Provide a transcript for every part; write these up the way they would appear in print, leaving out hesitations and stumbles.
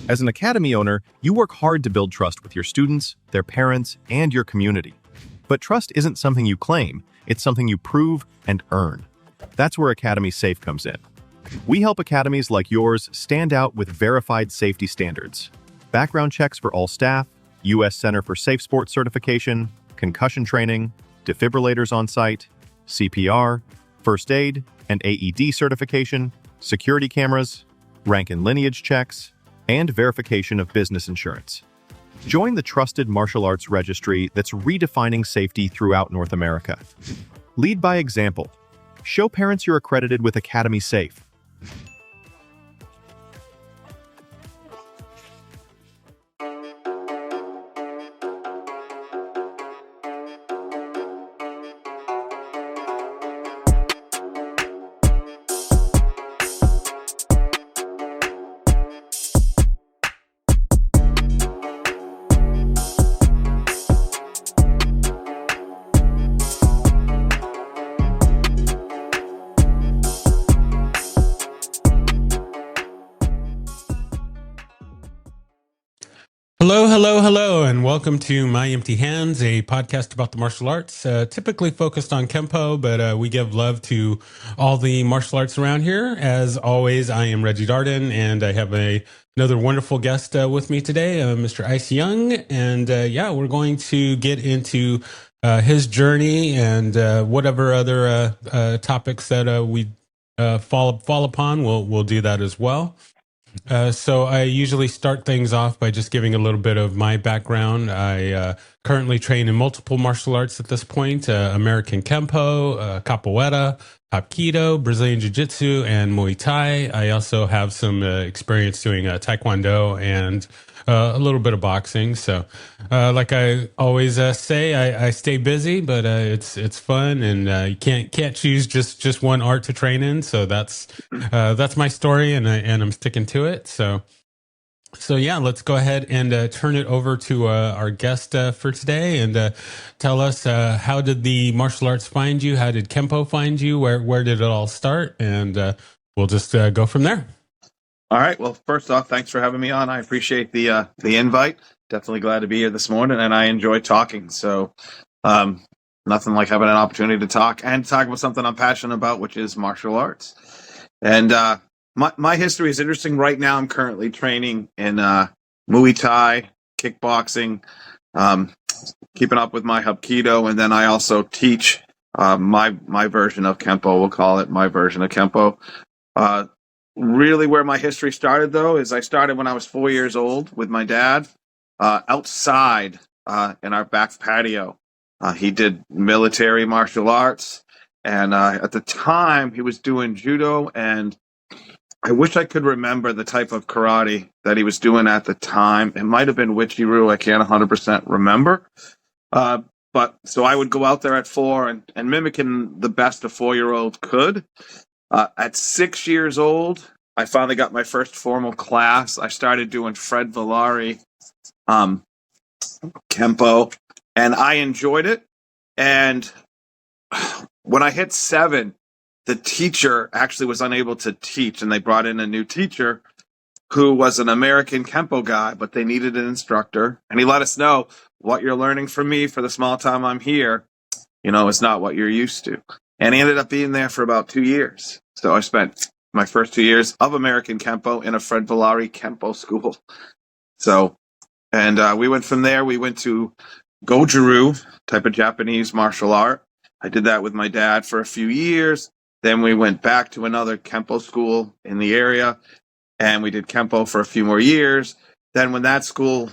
As an academy owner, you work hard to build trust with your students, their parents, and your community. But trust isn't something you claim, it's something you prove and earn. That's where Academy Safe comes in. We help academies like yours stand out with verified safety standards. Background checks for all staff, U.S. Center for Safe Sport certification, concussion training, defibrillators on site, CPR, first aid and AED certification, security cameras, rank and lineage checks, and verification of business insurance. Join the trusted martial arts registry that's redefining safety throughout North America. Lead by example. Show parents you're accredited with Academy Safe. Hello, and welcome to My Empty Hands, a podcast about the martial arts, typically focused on Kempo, but we give love to all the martial arts around here. As always, I am Reggie Darden, and I have another wonderful guest with me today, Mr. Ice Young, and we're going to get into his journey and whatever other topics that we fall upon. We'll do that as well. So I usually start things off by just giving a little bit of my background. I currently train in multiple martial arts at this point: American Kempo, Capoeira, Hapkido, Brazilian Jiu-Jitsu, and Muay Thai. I also have some experience doing Taekwondo and a little bit of boxing. So, like I always say, I stay busy, but it's fun, and you can't choose just one art to train in. So that's my story, and I'm sticking to it. So yeah, let's go ahead and turn it over to our guest for today, and tell us how did the martial arts find you? How did Kempo find you? Where did it all start? And we'll just go from there. All right. Well, first off, thanks for having me on. I appreciate the invite. Definitely glad to be here this morning, and I enjoy talking. So, nothing like having an opportunity to talk about something I'm passionate about, which is martial arts. And my history is interesting. Right now, I'm currently training in Muay Thai, kickboxing, keeping up with my Hapkido, and then I also teach my version of Kempo. We'll call it my version of Kempo. Really, where my history started, though, is I started when I was 4 years old with my dad outside in our back patio. He did military martial arts, and at the time, he was doing judo, and I wish I could remember the type of karate that he was doing at the time. It might have been Wichi-Ryu. I can't 100% remember. But so I would go out there at 4 and mimicking the best a 4-year-old could. At 6 years old, I finally got my first formal class. I started doing Fred Villari Kempo, and I enjoyed it. And when I hit 7, the teacher actually was unable to teach, and they brought in a new teacher who was an American Kempo guy, but they needed an instructor. And he let us know, what you're learning from me for the small time I'm here, is not what you're used to. And he ended up being there for about 2 years. So I spent my first 2 years of American Kempo in a Fred Villari Kempo school. So, and we went from there. We went to Goju-Ryu, type of Japanese martial art. I did that with my dad for a few years. Then we went back to another Kempo school in the area, and we did Kempo for a few more years. Then when that school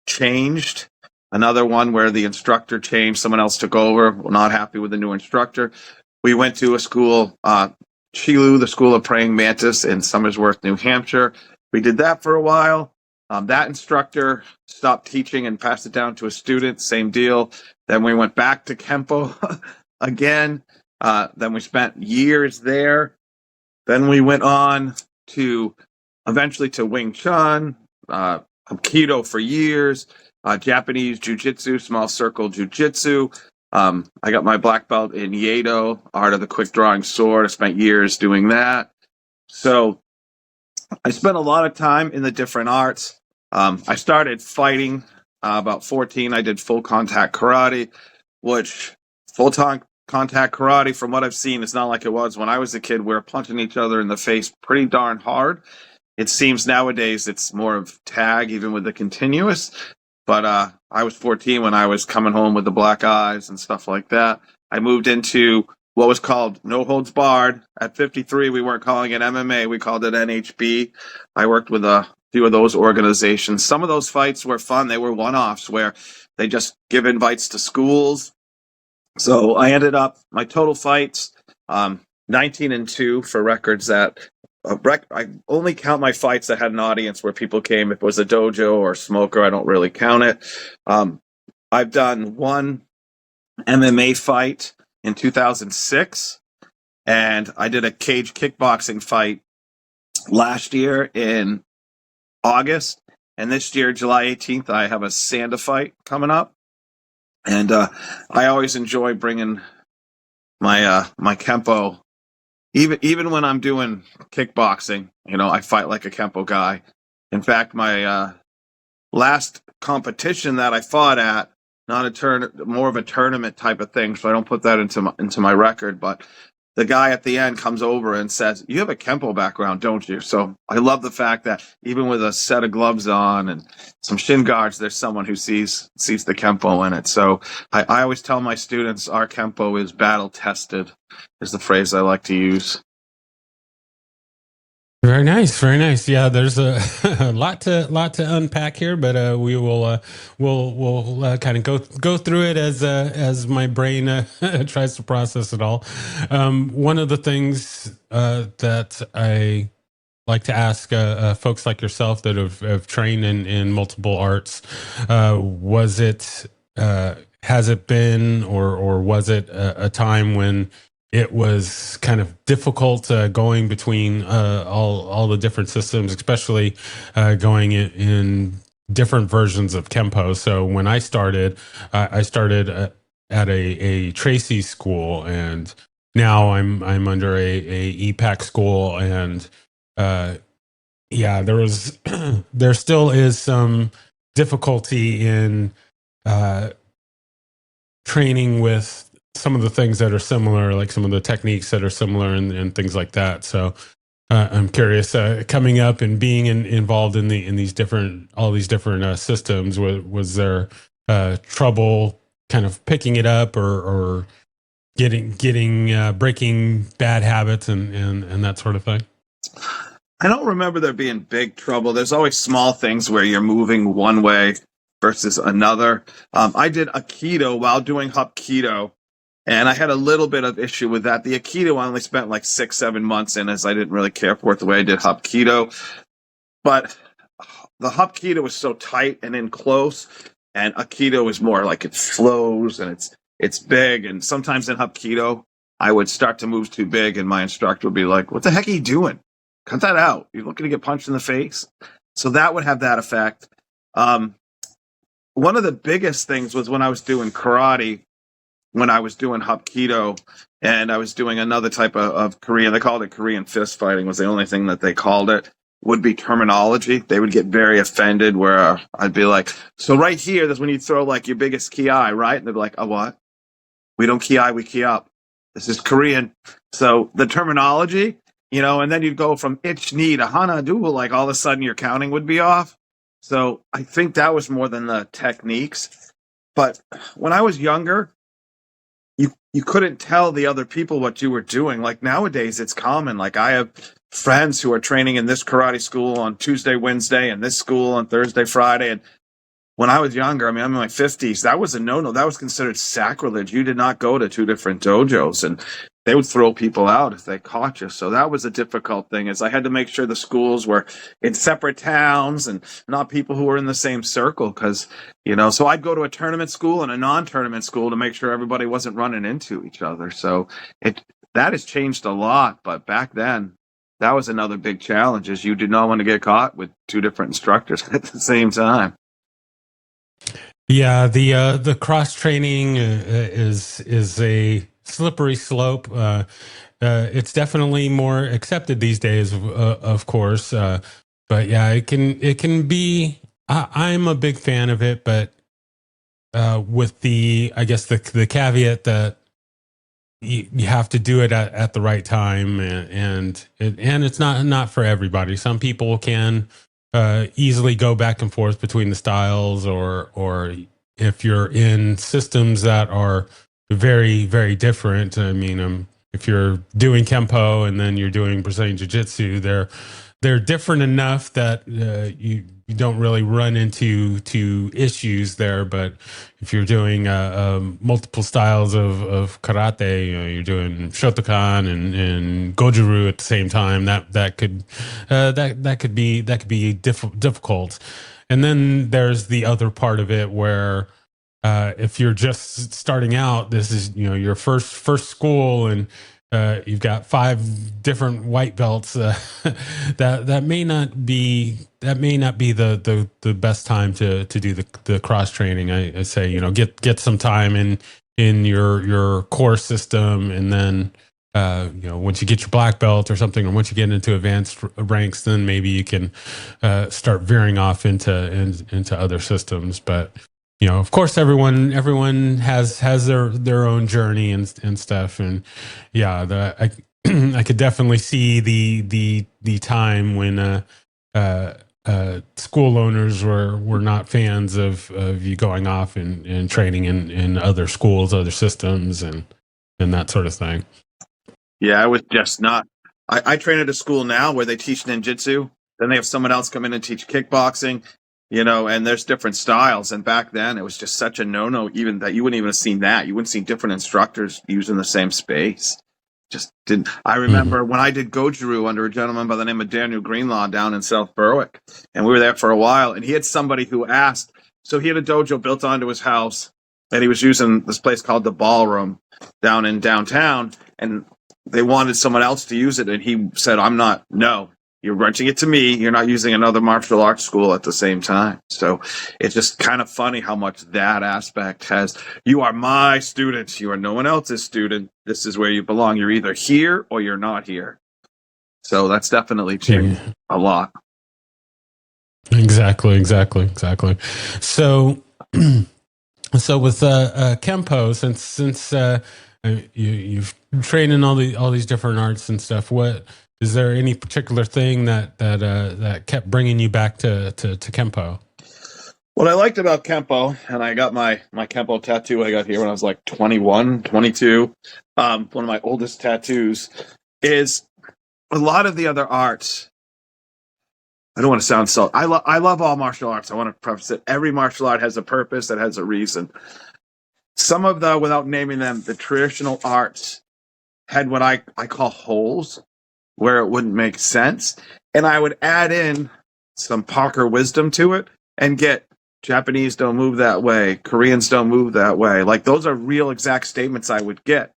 changed, another one where the instructor changed, someone else took over, we're not happy with the new instructor. We went to a school, Chilu, the School of Praying Mantis in Somersworth, New Hampshire. We did that for a while. That instructor stopped teaching and passed it down to a student, same deal. Then we went back to Kempo again. Then we spent years there. Then we went on to eventually to Wing Chun, Hapkido for years, Japanese Jiu-Jitsu, small circle Jiu-Jitsu. I got my black belt in Iaido, art of the quick drawing sword. I spent years doing that. So I spent a lot of time in the different arts. I started fighting about 14. I did full contact karate, which full time contact karate, from what I've seen, is not like it was when I was a kid. We were punching each other in the face pretty darn hard. It seems nowadays it's more of tag, even with the continuous. But I was 14 when I was coming home with the black eyes and stuff like that. I moved into what was called No Holds Barred. At 53, we weren't calling it MMA. We called it NHB. I worked with a few of those organizations. Some of those fights were fun. They were one-offs where they just give invites to schools. So I ended up, my total fights, 19-2 for records that I only count my fights that had an audience where people came. If it was a dojo or a smoker, I don't really count it. I've done one MMA fight in 2006, and I did a cage kickboxing fight last year in August, and this year, July 18th, I have a Sanda fight coming up, and I always enjoy bringing my my Kempo. Even when I'm doing kickboxing, I fight like a Kempo guy. In fact, my last competition that I fought at, not a more of a tournament type of thing, so I don't put that into my record. But the guy at the end comes over and says, "You have a Kempo background, don't you?" So I love the fact that even with a set of gloves on and some shin guards, there's someone who sees the Kempo in it. So I always tell my students our Kempo is battle tested, is the phrase I like to use. Very nice, very nice. Yeah, there's a, a lot to unpack here, but we'll kind of go through it as my brain tries to process it all. One of the things that I like to ask folks like yourself that have trained in multiple arts, has it been or was it a time when it was kind of difficult going between all the different systems, especially going in different versions of Kempo? So when I started at a Tracy school, and now I'm under a EPAC school, and there still is some difficulty in training with some of the things that are similar, like some of the techniques that are similar and things like that. So I'm curious, coming up and being involved in all these different systems, was there trouble kind of picking it up or breaking bad habits and that sort of thing? I don't remember there being big trouble. There's always small things where you're moving one way versus another. I did Aikido while doing Hapkido, and I had a little bit of issue with that. The Aikido I only spent like 6-7 months in, as I didn't really care for it the way I did Hapkido. But the Hapkido was so tight and in close, and Aikido is more like it flows and it's big. And sometimes in Hapkido, I would start to move too big, and my instructor would be like, "What the heck are you doing? Cut that out. You're looking to get punched in the face." So that would have that effect. One of the biggest things was when I was doing karate, when I was doing Hapkido, and I was doing another type of Korean. They called it Korean fist fighting, was the only thing that they called it, would be terminology. They would get very offended where I'd be like, "So right here, that's when you throw like your biggest ki, right?" And they'd be like, "Oh, what? We don't ki, we ki up. This is Korean." So the terminology, and then you'd go from ich ni to hana do, like all of a sudden your counting would be off. So I think that was more than the techniques. But when I was younger, you couldn't tell the other people what you were doing. Like nowadays, it's common. Like I have friends who are training in this karate school on Tuesday, Wednesday, and this school on Thursday, Friday. And when I was younger, I'm in my 50s, that was a no-no. That was considered sacrilege. You did not go to two different dojos, and they would throw people out if they caught you. So that was a difficult thing, is I had to make sure the schools were in separate towns and not people who were in the same circle. Because, so I'd go to a tournament school and a non-tournament school to make sure everybody wasn't running into each other. So that has changed a lot. But back then, that was another big challenge, is you did not want to get caught with two different instructors at the same time. Yeah, the cross training is a slippery slope. it's definitely more accepted these days, of course. But yeah, it can be. I'm a big fan of it, but with I guess the caveat that you have to do it at the right time, and it's not for everybody. Some people can easily go back and forth between the styles, or if you're in systems that are very, very different. I mean, if you're doing Kempo and then you're doing Brazilian Jiu Jitsu, they're different enough that you don't really run into issues there. But if you're doing multiple styles of karate, you're doing Shotokan and Goju-Ryu at the same time. That could be difficult. And then there's the other part of it where if you're just starting out, this is your first school, and you've got 5 different white belts. That may not be the best time to do the cross training. I say get some time in your core system, and then once you get your black belt or something, or once you get into advanced ranks, then maybe you can start veering off into other systems. But of course, everyone has their own journey and stuff, and yeah, I could definitely see the time when school owners were not fans of you going off and training in other schools, other systems, and that sort of thing. Yeah, I was just not. I train at a school now where they teach ninjutsu. Then they have someone else come in and teach kickboxing. And there's different styles. And back then, it was just such a no-no, even that you wouldn't even have seen that. You wouldn't see different instructors using the same space. Just didn't. I remember when I did Goju-Ryu under a gentleman by the name of Daniel Greenlaw down in South Berwick, and we were there for a while. And he had somebody who asked. So he had a dojo built onto his house, and he was using this place called the Ballroom down in downtown, and they wanted someone else to use it, and he said, "I'm not. No. You're renting it to me. You're not using another martial arts school at the same time." So it's just kind of funny how much that aspect has. You are my student. You are no one else's student. This is where you belong. You're either here or you're not here. So that's definitely changed a lot. Exactly. So, with Kempo, since you've trained in all these different arts and stuff, what is there any particular thing that kept bringing you back to Kempo? What I liked about Kempo, and I got my Kempo tattoo I got here when I was like 21, 22, one of my oldest tattoos, is a lot of the other arts. I don't want to sound so. I love all martial arts. I want to preface it. Every martial art has a purpose, that has a reason. Some of without naming them, the traditional arts had what I call holes, where it wouldn't make sense. And I would add in some Parker wisdom to it and get Japanese don't move that way, Koreans don't move that way. Like, those are real exact statements I would get.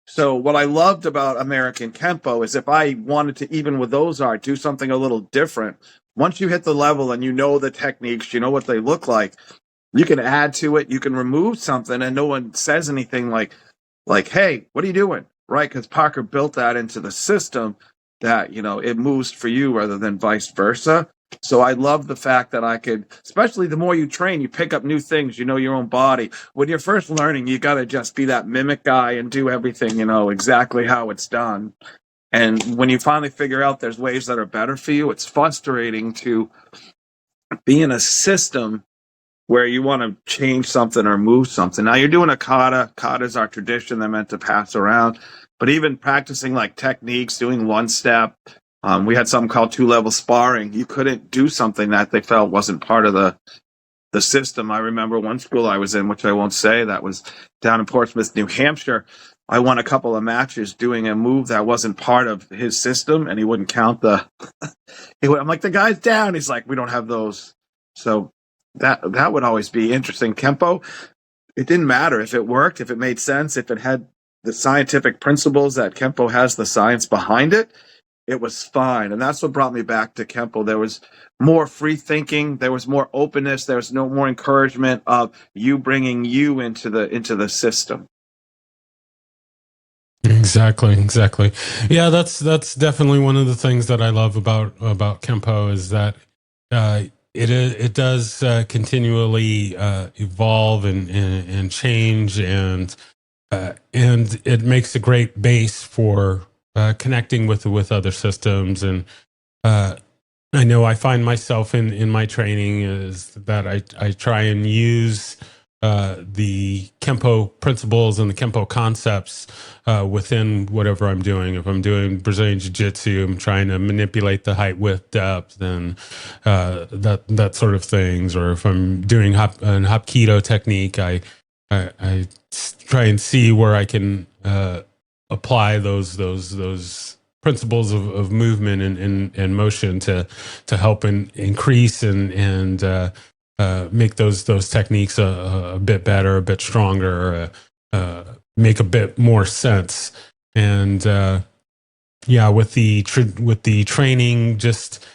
So what I loved about American Kempo is if I wanted to, even with those art, do something a little different, once you hit the level and you know the techniques, you know what they look like, you can add to it, you can remove something, and no one says anything like, hey, what are you doing? Right? Because Parker built that into the system, that it moves for you rather than vice versa. So I love the fact that I could, especially the more you train, you pick up new things, you know your own body. When you're first learning, you got to just be that mimic guy and do everything, exactly how it's done. And when you finally figure out there's ways that are better for you, it's frustrating to be in a system where you want to change something or move something. Now, you're doing a kata. Kata's our tradition. They're meant to pass around. But even practicing like techniques, doing one step, we had something called 2-level sparring. You couldn't do something that they felt wasn't part of the system. I remember one school I was in, which I won't say, that was down in Portsmouth, New Hampshire. I won a couple of matches doing a move that wasn't part of his system, and he wouldn't count I'm like, the guy's down. He's like, we don't have those. So that would always be interesting. Kempo, it didn't matter if it worked, if it made sense, if it had the scientific principles that Kempo has, the science behind it, it was fine. And that's what brought me back to Kempo. There was more free thinking. There was more openness. There was no more encouragement of you bringing you into the system. Exactly. Yeah, that's definitely one of the things that I love about Kempo is that uh, it does continually evolve and change, and it makes a great base for connecting with other systems. And uh, I know I find myself in my training is that I try and use the Kempo principles and the Kempo concepts within whatever I'm doing. If I'm doing Brazilian Jiu Jitsu, I'm trying to manipulate the height, width, depth, and that sort of things. Or if I'm doing an Hapkido technique, I try and see where I can apply those principles of movement and motion to help increase and make those techniques a bit better, a bit stronger, make a bit more sense. And yeah, with the training, just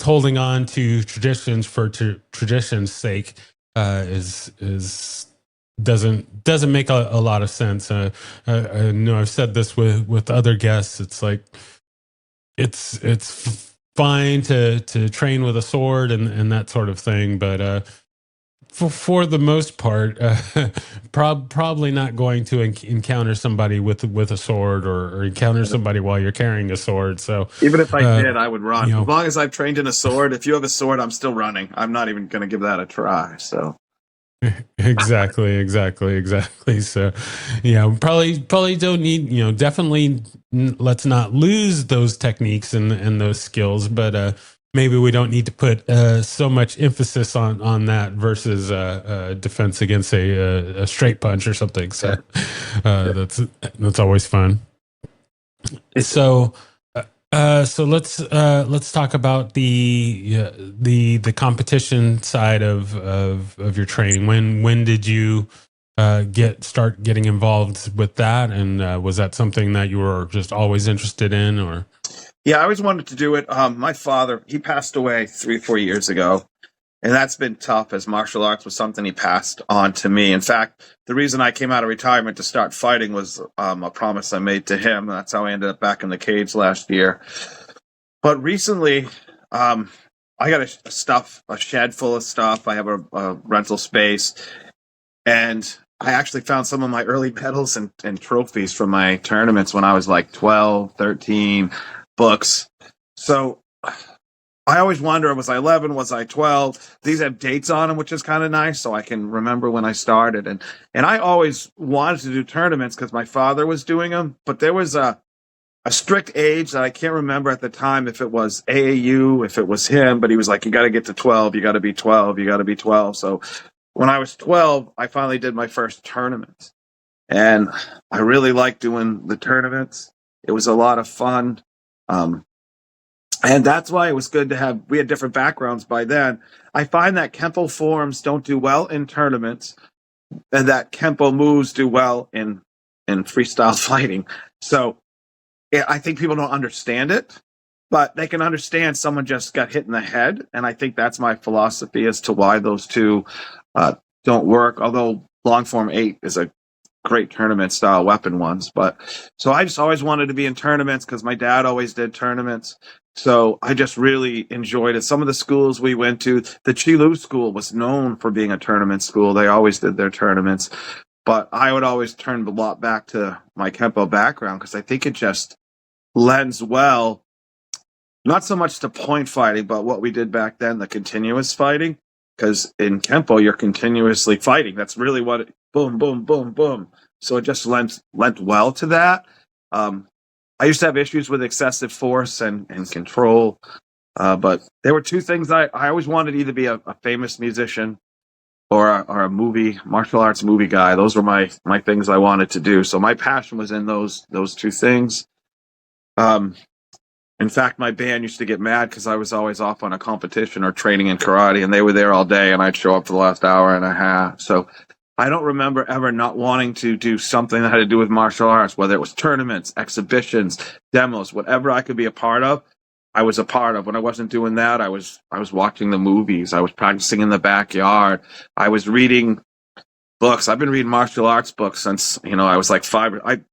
holding on to traditions for tradition's sake is doesn't make a lot of sense. I know I've said this with other guests. It's like it's fine to train with a sword and that sort of thing, but for the most part, probably not going to encounter somebody with a sword or encounter somebody while you're carrying a sword. So Even if I did, I would run. you As know, long as I've trained in a sword, if you have a sword, I'm still running. I'm not even going to give that a try. So exactly. So, yeah, probably don't need, definitely let's not lose those techniques and those skills, but maybe we don't need to put so much emphasis on that versus defense against a straight punch or something. So, that's always fun. So. So let's talk about the competition side of your training. When did you start getting involved with that, and was that something that you were just always interested in, or? yeah, I always wanted to do it. My father, he passed away 3-4 years ago, and that's been tough as martial arts was something he passed on to me. In fact, the reason I came out of retirement to start fighting was a promise I made to him. That's how I ended up back in the cage last year. But recently, I got a shed full of stuff. I have a rental space, and I actually found some of my early medals and trophies from my tournaments when I was like 12, 13, books. So I always wonder, was I 11? Was I 12? These have dates on them, which is kind of nice, so I can remember when I started. And I always wanted to do tournaments because my father was doing them, but there was a strict age that I can't remember at the time if it was AAU, if it was him, but he was like, you got to get to 12, you got to be 12, you got to be 12. So when I was 12, I finally did my first tournament. And I really liked doing the tournaments. It was a lot of fun. And that's why it was good to have, we had different backgrounds by then. I find that Kempo forms don't do well in tournaments and that Kempo moves do well in freestyle fighting. So I think people don't understand it, but they can understand someone just got hit in the head. And I think that's my philosophy as to why those two don't work. Although long form 8 is a great tournament style weapon ones. But so I just always wanted to be in tournaments because my dad always did tournaments. So I just really enjoyed it. Some of the schools we went to, the Qilu school was known for being a tournament school. They always did their tournaments. But I would always turn a lot back to my Kempo background because I think it just lends well, not so much to point fighting, but what we did back then, the continuous fighting. Because in Kempo, you're continuously fighting. That's really what it, boom, boom, boom, boom. So it just lent well to that. I used to have issues with excessive force and control. But there were two things I always wanted to either be a famous musician or a movie, martial arts movie guy. Those were my things I wanted to do. So my passion was in those two things. In fact, my band used to get mad because I was always off on a competition or training in karate, and they were there all day, and I'd show up for the last hour and a half. So I don't remember ever not wanting to do something that had to do with martial arts, whether it was tournaments, exhibitions, demos, whatever I could be a part of, I was a part of. When I wasn't doing that, I was watching the movies. I was practicing in the backyard. I was reading books. I've been reading martial arts books since, I was like 5.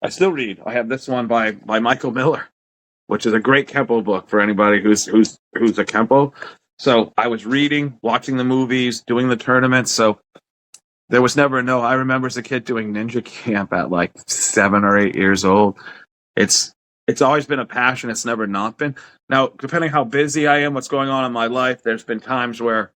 I still read. I have this one by Michael Miller, which is a great Kempo book for anybody who's a Kempo. So I was reading, watching the movies, doing the tournaments. So there was never a no. I remember as a kid doing ninja camp at like 7 or 8 years old. It's always been a passion. It's never not been. Now, depending how busy I am, what's going on in my life, there's been times where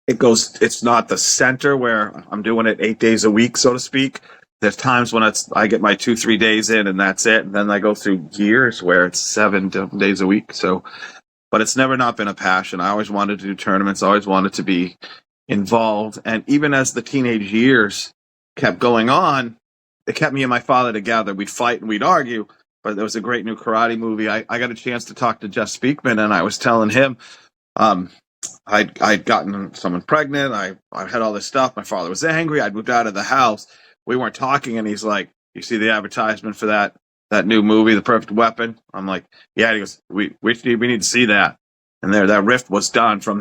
it's not the center where I'm doing it 8 days a week, so to speak. There's times when I get my 2-3 days in and that's it. And then I go through years where it's 7 days a week. So, but it's never not been a passion. I always wanted to do tournaments. I always wanted to be involved. And even as the teenage years kept going on, it kept me and my father together. We'd fight and we'd argue, but there was a great new karate movie. I got a chance to talk to Jeff Speakman, and I was telling him, I'd gotten someone pregnant. I had all this stuff. My father was angry. I'd moved out of the house. We weren't talking, and he's like, "You see the advertisement for that new movie, The Perfect Weapon?" I'm like, "Yeah." He goes, "We need to see that." And that rift was done from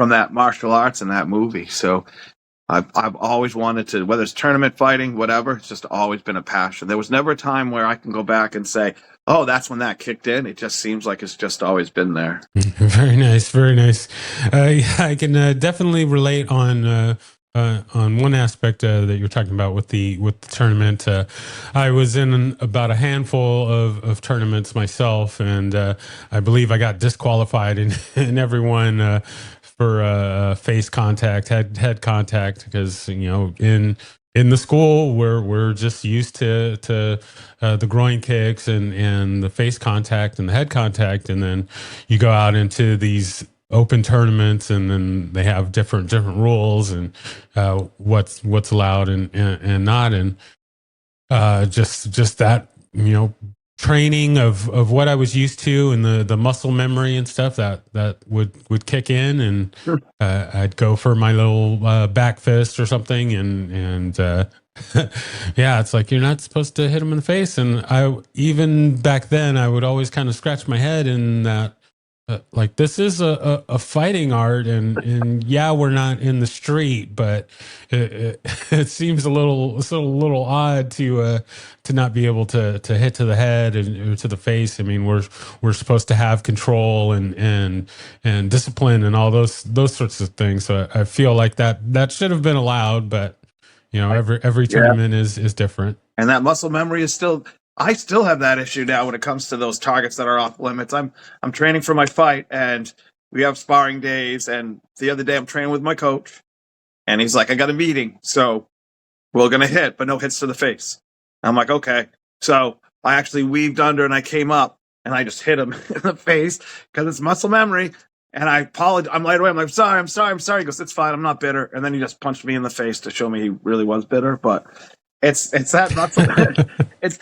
that martial arts and that movie. So I've always wanted to, whether it's tournament fighting, whatever. It's just always been a passion. There was never a time where I can go back and say, "Oh, that's when that kicked in." It just seems like it's just always been there. Very nice, very nice. I can definitely relate on one aspect that you're talking about with the tournament. I was in about a handful of tournaments myself, and I believe I got disqualified in every one for face contact, head contact, because in the school we're just used to the groin kicks and the face contact and the head contact, and then you go out into these open tournaments, and then they have different rules and what's allowed and not, and just that training of what I was used to, and the muscle memory and stuff that would kick in, and Sure. I'd go for my little back fist or something, and yeah, it's like you're not supposed to hit him in the face, and I even back then I would always kind of scratch my head in that. Like, this is a fighting art, and yeah, we're not in the street, but it seems a little odd to not be able to hit to the head or to the face. I mean, we're supposed to have control and discipline and all those sorts of things. So I feel like that should have been allowed, but every tournament is different. And that muscle memory is still. I still have that issue now when it comes to those targets that are off limits. I'm training for my fight, and we have sparring days. And the other day, I'm training with my coach, and he's like, "I got a meeting, so we're gonna hit, but no hits to the face." I'm like, "Okay." So I actually weaved under, and I came up, and I just hit him in the face because it's muscle memory. And I apologize. I'm right away. I'm like, I'm sorry. He goes, "It's fine. I'm not bitter." And then he just punched me in the face to show me he really was bitter. But it's that muscle. It's.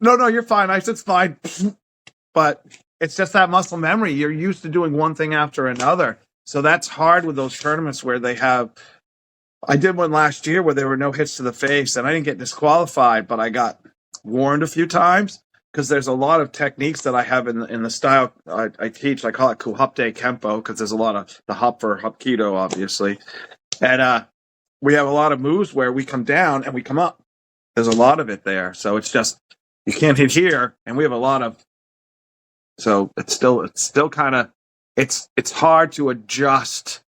No, you're fine. I said it's fine. But it's just that muscle memory. You're used to doing one thing after another. So that's hard with those tournaments where they have. I did one last year where there were no hits to the face, and I didn't get disqualified, but I got warned a few times because there's a lot of techniques that I have in the style I teach. I call it Kuhapte Kempo because there's a lot of the hop for Hapkido, obviously. And we have a lot of moves where we come down and we come up. There's a lot of it there. So it's just, you can't hit here, and we have a lot of. So it's still kind of, it's hard to adjust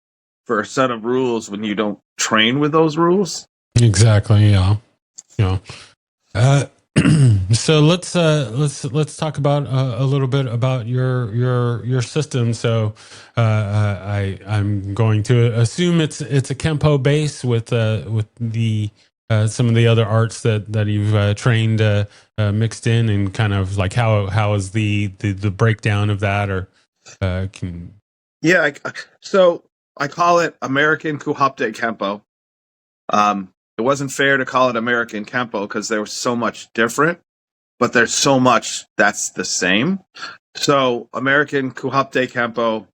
for a set of rules when you don't train with those rules. Exactly. Yeah. So let's talk about a little bit about your system. So I'm going to assume it's a Kempo base with the some of the other arts that you've trained mixed in, and kind of like how is the breakdown of that, or so I call it American Kuhapte Kempo. It wasn't fair to call it American Kempo because there was so much different, but there's so much that's the same. So American Kuhapte Kempo,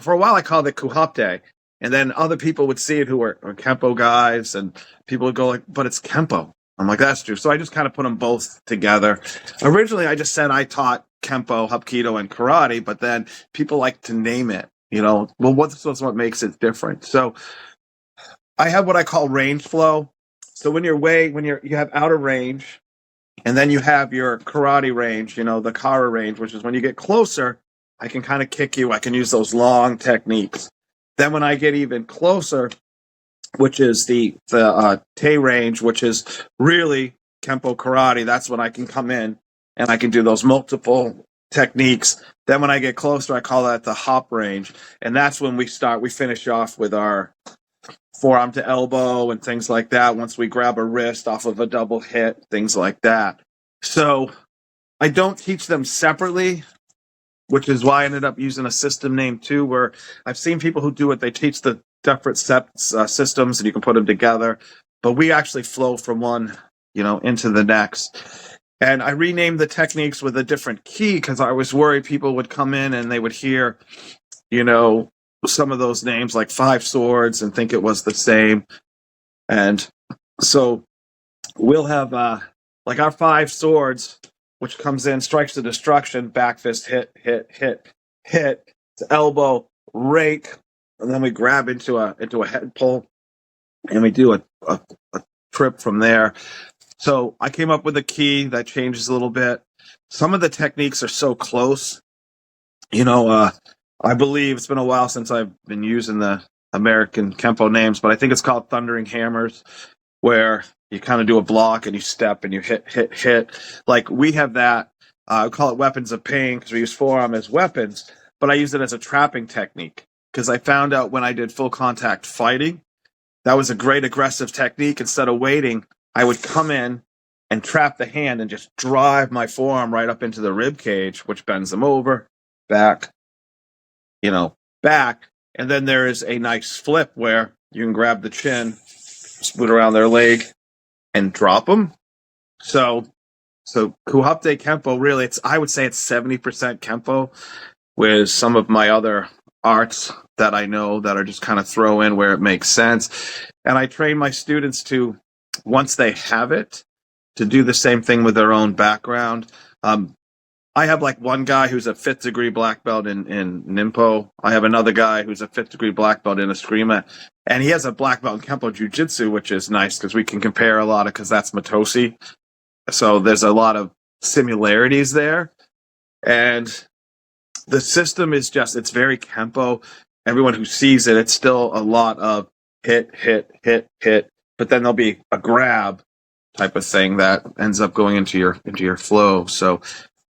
for a while I called it Kuhapte, and then other people would see it who are Kempo guys, and people would go like, but it's Kempo. I'm like, that's true. So I just kind of put them both together. Originally, I just said I taught Kempo, Hapkido, and Karate, but then people like to name it, well, what's what makes it different? So I have what I call range flow. So when you have outer range, and then you have your karate range, the kara range, which is when you get closer, I can kind of kick you. I can use those long techniques. Then when I get even closer, which is the Te range, which is really Kempo karate, that's when I can come in and I can do those multiple techniques. Then when I get closer, I call that the hop range. And that's when we finish off with our forearm to elbow and things like that. Once we grab a wrist off of a double hit, things like that. So I don't teach them separately, which is why I ended up using a system name too, where I've seen people who do it. They teach the separate systems and you can put them together, but we actually flow from one, into the next. And I renamed the techniques with a different key because I was worried people would come in and they would hear, some of those names like Five Swords and think it was the same. And so we'll have like our Five Swords, which comes in, strikes to destruction, back fist, hit, to elbow, rake, and then we grab into a head pull, and we do a trip from there. So I came up with a key that changes a little bit. Some of the techniques are so close. I believe it's been a while since I've been using the American Kempo names, but I think it's called Thundering Hammers, where you kind of do a block and you step and you hit. Like we have that. I call it weapons of pain because we use forearm as weapons, but I use it as a trapping technique because I found out when I did full contact fighting, that was a great aggressive technique. Instead of waiting, I would come in and trap the hand and just drive my forearm right up into the rib cage, which bends them over, back. And then there is a nice flip where you can grab the chin, spoon around their leg, and drop them. So Kuhapte Kempo, really, I would say it's 70% Kempo, with some of my other arts that I know that are just kind of throw in where it makes sense. And I train my students to, once they have it, to do the same thing with their own background. I have like one guy who's a 5th degree black belt in Ninpo. I have another guy who's a 5th degree black belt in Eskrima. And he has a black belt in Kempo Jiu-Jitsu, which is nice because we can compare a lot because that's Matosi. So there's a lot of similarities there. And the system is it's very Kempo. Everyone who sees it, it's still a lot of hit. But then there'll be a grab type of thing that ends up going into your flow. So,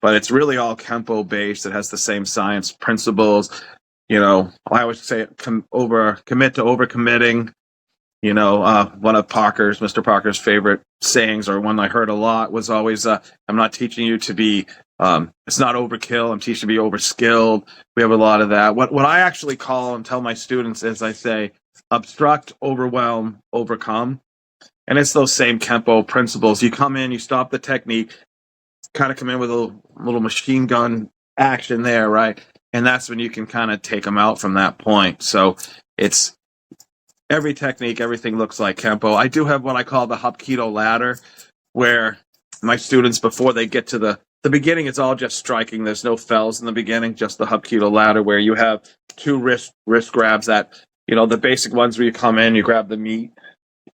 but it's really all Kempo based. It has the same science principles. I always say commit to overcommitting. One of Mr. Parker's favorite sayings, or one I heard a lot, was always, I'm not teaching you to be, it's not overkill. I'm teaching you to be overskilled. We have a lot of that. What I actually call and tell my students is I say, obstruct, overwhelm, overcome. And it's those same Kempo principles. You come in, you stop the technique, kind of come in with a little machine gun action there, right? And that's when you can kind of take them out from that point. So it's every technique, everything looks like Kempo. I do have what I call the Hapkido ladder, where my students, before they get to the beginning, it's all just striking. There's no fells in the beginning, just the Hapkido ladder, where you have 2 wrist grabs that, the basic ones where you come in, you grab the meat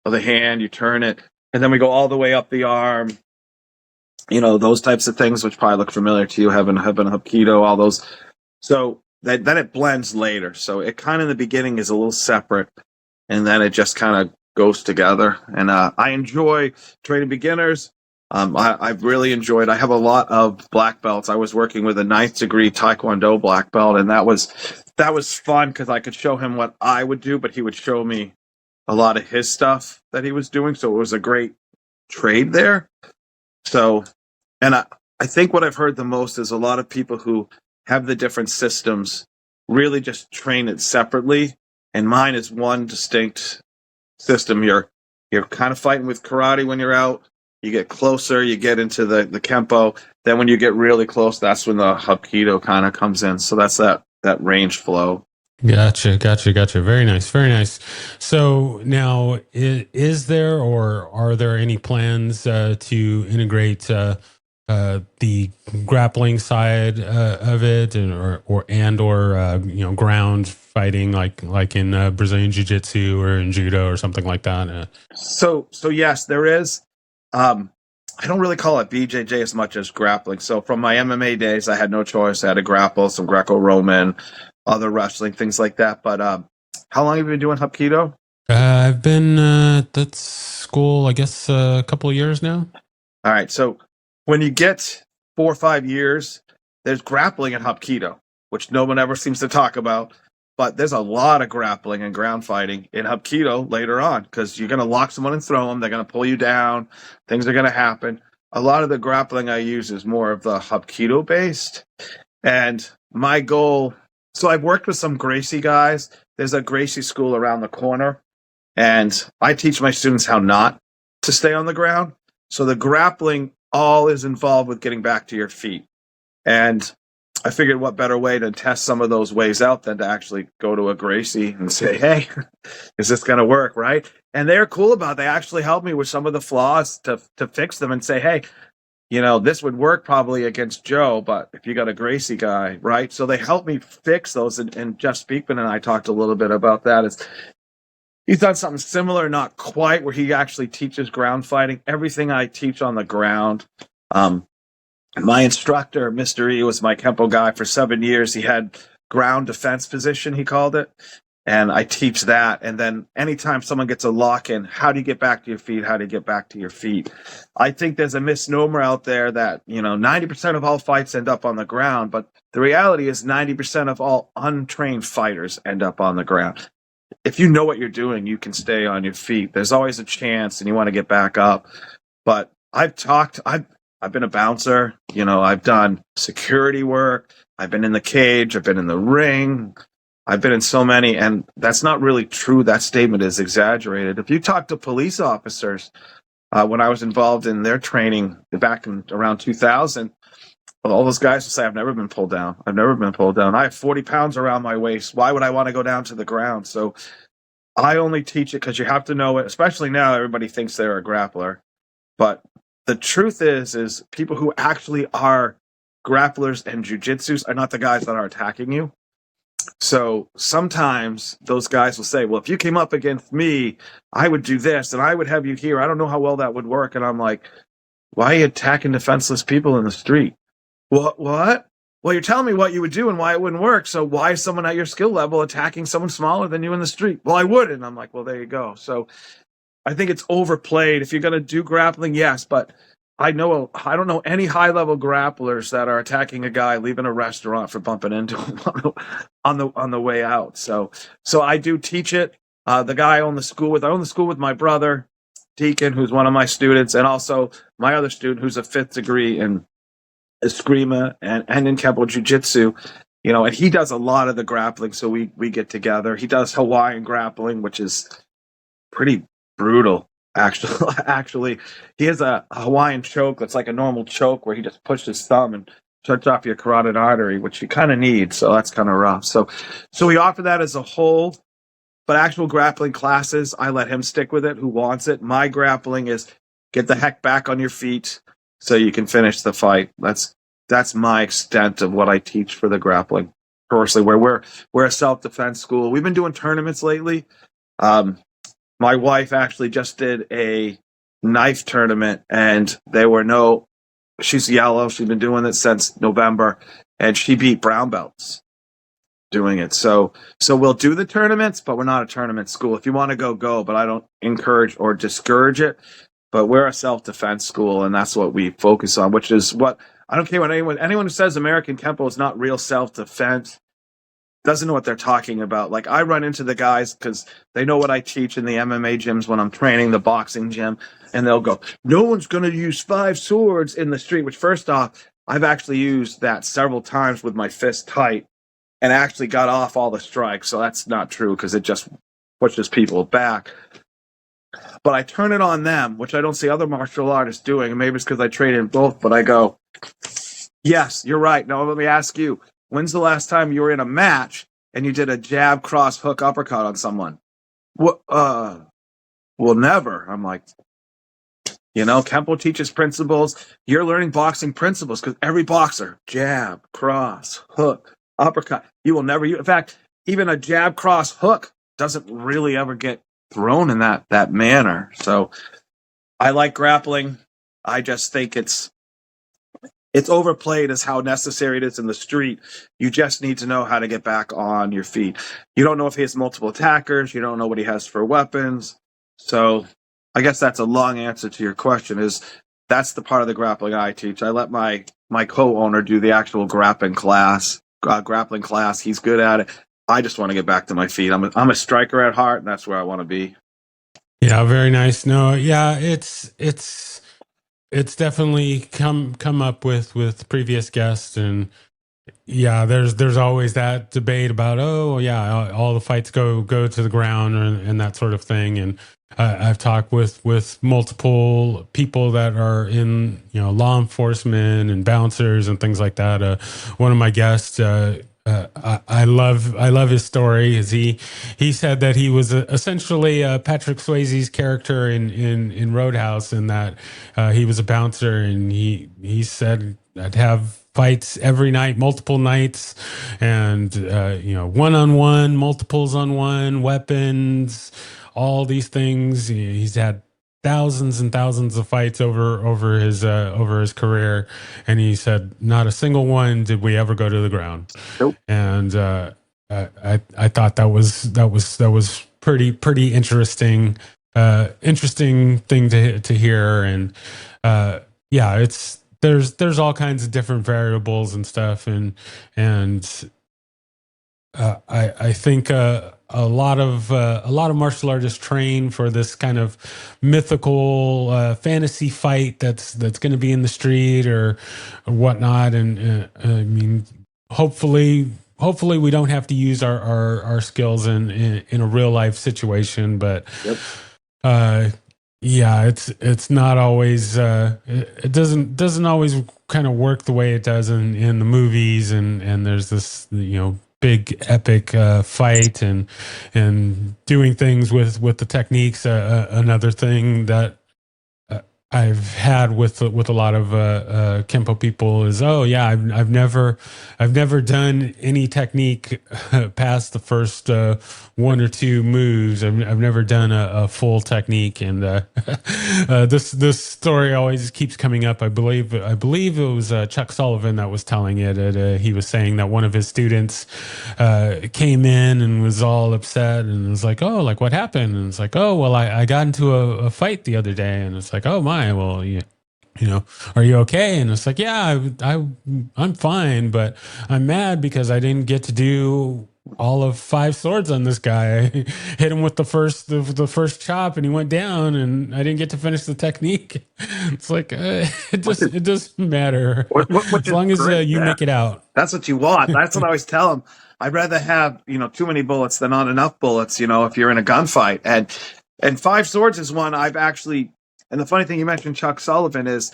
of the hand, you turn it, and then we go all the way up the arm. Those types of things, which probably look familiar to you, having Hapkido, all those. So then it blends later. So it kind of in the beginning is a little separate, and then it just kind of goes together. And I enjoy training beginners. I've really enjoyed. I have a lot of black belts. I was working with a 9th degree Taekwondo black belt, and that was fun because I could show him what I would do, but he would show me a lot of his stuff that he was doing. So it was a great trade there. So, and I think what I've heard the most is a lot of people who have the different systems really just train it separately. And mine is one distinct system. You're kind of fighting with karate when you're out. You get closer, you get into the Kempo. Then when you get really close, that's when the Hapkido kind of comes in. So that's that range flow. Gotcha. Very nice. So now, is there or are there any plans to integrate the grappling side of it, or ground fighting like in Brazilian Jiu-Jitsu or in Judo or something like that? So yes, there is. I don't really call it BJJ as much as grappling. So from my MMA days, I had no choice. I had to grapple, some Greco-Roman, other wrestling, things like that. But how long have you been doing Hapkido? I've been at that school, I guess, a couple of years now. All right. So when you get 4 or 5 years, there's grappling in Hapkido, which no one ever seems to talk about. But there's a lot of grappling and ground fighting in Hapkido later on, because you're going to lock someone and throw them. They're going to pull you down. Things are going to happen. A lot of the grappling I use is more of the Hapkido based. And my goal, so I've worked with some Gracie guys. There's a Gracie school around the corner. And I teach my students how not to stay on the ground. So the grappling all is involved with getting back to your feet. And I figured what better way to test some of those ways out than to actually go to a Gracie and say, hey, is this going to work, right? And they're cool about it. They actually helped me with some of the flaws to fix them and say, hey, this would work probably against Joe, but if you got a Gracie guy, right? So they helped me fix those. And Jeff Speakman and I talked a little bit about that. He's done something similar, not quite, where he actually teaches ground fighting. Everything I teach on the ground. My instructor, Mr. E, was my Kempo guy for 7 years. He had ground defense position, he called it. And I teach that. And then anytime someone gets a lock in, how do you get back to your feet? How do you get back to your feet? I think there's a misnomer out there that, 90% of all fights end up on the ground. But the reality is 90% of all untrained fighters end up on the ground. If you know what you're doing, you can stay on your feet. There's always a chance, and you want to get back up. But I've been a bouncer. I've done security work. I've been in the cage. I've been in the ring. I've been in so many, and that's not really true. That statement is exaggerated. If you talk to police officers, when I was involved in their training back in around 2000, all those guys will say, I've never been pulled down. I've never been pulled down. I have 40 pounds around my waist. Why would I want to go down to the ground? So I only teach it because you have to know it, especially now everybody thinks they're a grappler. But the truth is people who actually are grapplers and jujitsus are not the guys that are attacking you. So sometimes those guys will say, well, if you came up against me, I would do this and I would have you here. I don't know how well that would work. And I'm like, why are you attacking defenseless people in the street? What? Well, you're telling me what you would do and why it wouldn't work. So why is someone at your skill level attacking someone smaller than you in the street? Well, I wouldn't. And I'm like, well, there you go. So I think it's overplayed. If you're going to do grappling, yes, but I don't know any high-level grapplers that are attacking a guy leaving a restaurant for bumping into him on the way out. So I do teach it. The guy I own the school with my brother, Deacon, who's one of my students, and also my other student who's a 5th degree in Eskrima and in Kempo Jiu-Jitsu. And he does a lot of the grappling, so we get together. He does Hawaiian grappling, which is pretty brutal. Actually, he has a Hawaiian choke that's like a normal choke where he just pushes his thumb and shuts off your carotid artery, which you kind of need. So that's kind of rough. So we offer that as a whole, but actual grappling classes, I let him stick with it who wants it. My grappling is get the heck back on your feet so you can finish the fight. That's my extent of what I teach for the grappling. Personally, where we're a self-defense school. We've been doing tournaments lately. My wife actually just did a knife tournament, and she's yellow. She's been doing it since November, and she beat brown belts doing it. So we'll do the tournaments, but we're not a tournament school. If you want to go, but I don't encourage or discourage it. But we're a self-defense school, and that's what we focus on, which is what I don't care what anyone who says American Kempo is not real self-defense doesn't know what they're talking about. Like, I run into the guys because they know what I teach in the MMA gyms when I'm training, the boxing gym, and they'll go, no one's going to use 5 swords in the street, which first off, I've actually used that several times with my fist tight and actually got off all the strikes. So that's not true because it just pushes people back. But I turn it on them, which I don't see other martial artists doing. And maybe it's because I train in both, but I go, yes, you're right. Now let me ask you, when's the last time you were in a match and you did a jab, cross, hook, uppercut on someone? Well, never. I'm like, Kempo teaches principles. You're learning boxing principles because every boxer, jab, cross, hook, uppercut, you will never use. In fact, even a jab, cross, hook doesn't really ever get thrown in that manner. So I like grappling. I just think it's overplayed as how necessary it is in the street. You just need to know how to get back on your feet. You don't know if he has multiple attackers. You don't know what he has for weapons. So I guess that's a long answer to your question, is that's the part of the grappling I teach. I let my co-owner do the actual grappling class. He's good at it. I just want to get back to my feet. I'm a striker at heart, and that's where I want to be. Yeah, very nice. No, yeah, it's definitely come up with previous guests, and yeah, there's always that debate about, oh yeah, all the fights go to the ground and that sort of thing. And I've talked with multiple people that are in law enforcement and bouncers and things like that. One of my guests, I love his story. Is he said that he was essentially Patrick Swayze's character in Roadhouse, and that he was a bouncer, and he said I'd have fights every night, multiple nights, and one-on-one, multiples on one, weapons, all these things. He's had thousands and thousands of fights over his career, and he said not a single one did we ever go to the ground. Nope. And I thought that was pretty interesting, interesting thing to hear. And yeah, there's all kinds of different variables and stuff, and I think a lot of martial artists train for this kind of mythical fantasy fight that's going to be in the street or whatnot. And I mean, hopefully we don't have to use our skills in a real life situation, but Yep. yeah, it's not always it doesn't always kind of work the way it does in the movies, and there's this big epic fight and doing things with the techniques. Another thing that I've had with a lot of Kempo people is, oh yeah, I've never done any technique past the first one or two moves. I've never done a full technique, and this story always keeps coming up. I believe it was Chuck Sullivan that was telling it. He was saying that one of his students came in and was all upset and was like, oh, like what happened? And it's like, oh, well, I got into a fight the other day, and it's like, oh my, well, are you okay? And it's like, yeah, I'm fine, but I'm mad because I didn't get to do all of 5 swords on this guy. I hit him with the first chop, and he went down, and I didn't get to finish the technique. It's like it doesn't matter as long as you make it out. That's what you want. That's what I always tell them. I'd rather have too many bullets than not enough bullets. If you're in a gunfight, and 5 swords is one I've actually. And the funny thing, you mentioned Chuck Sullivan, is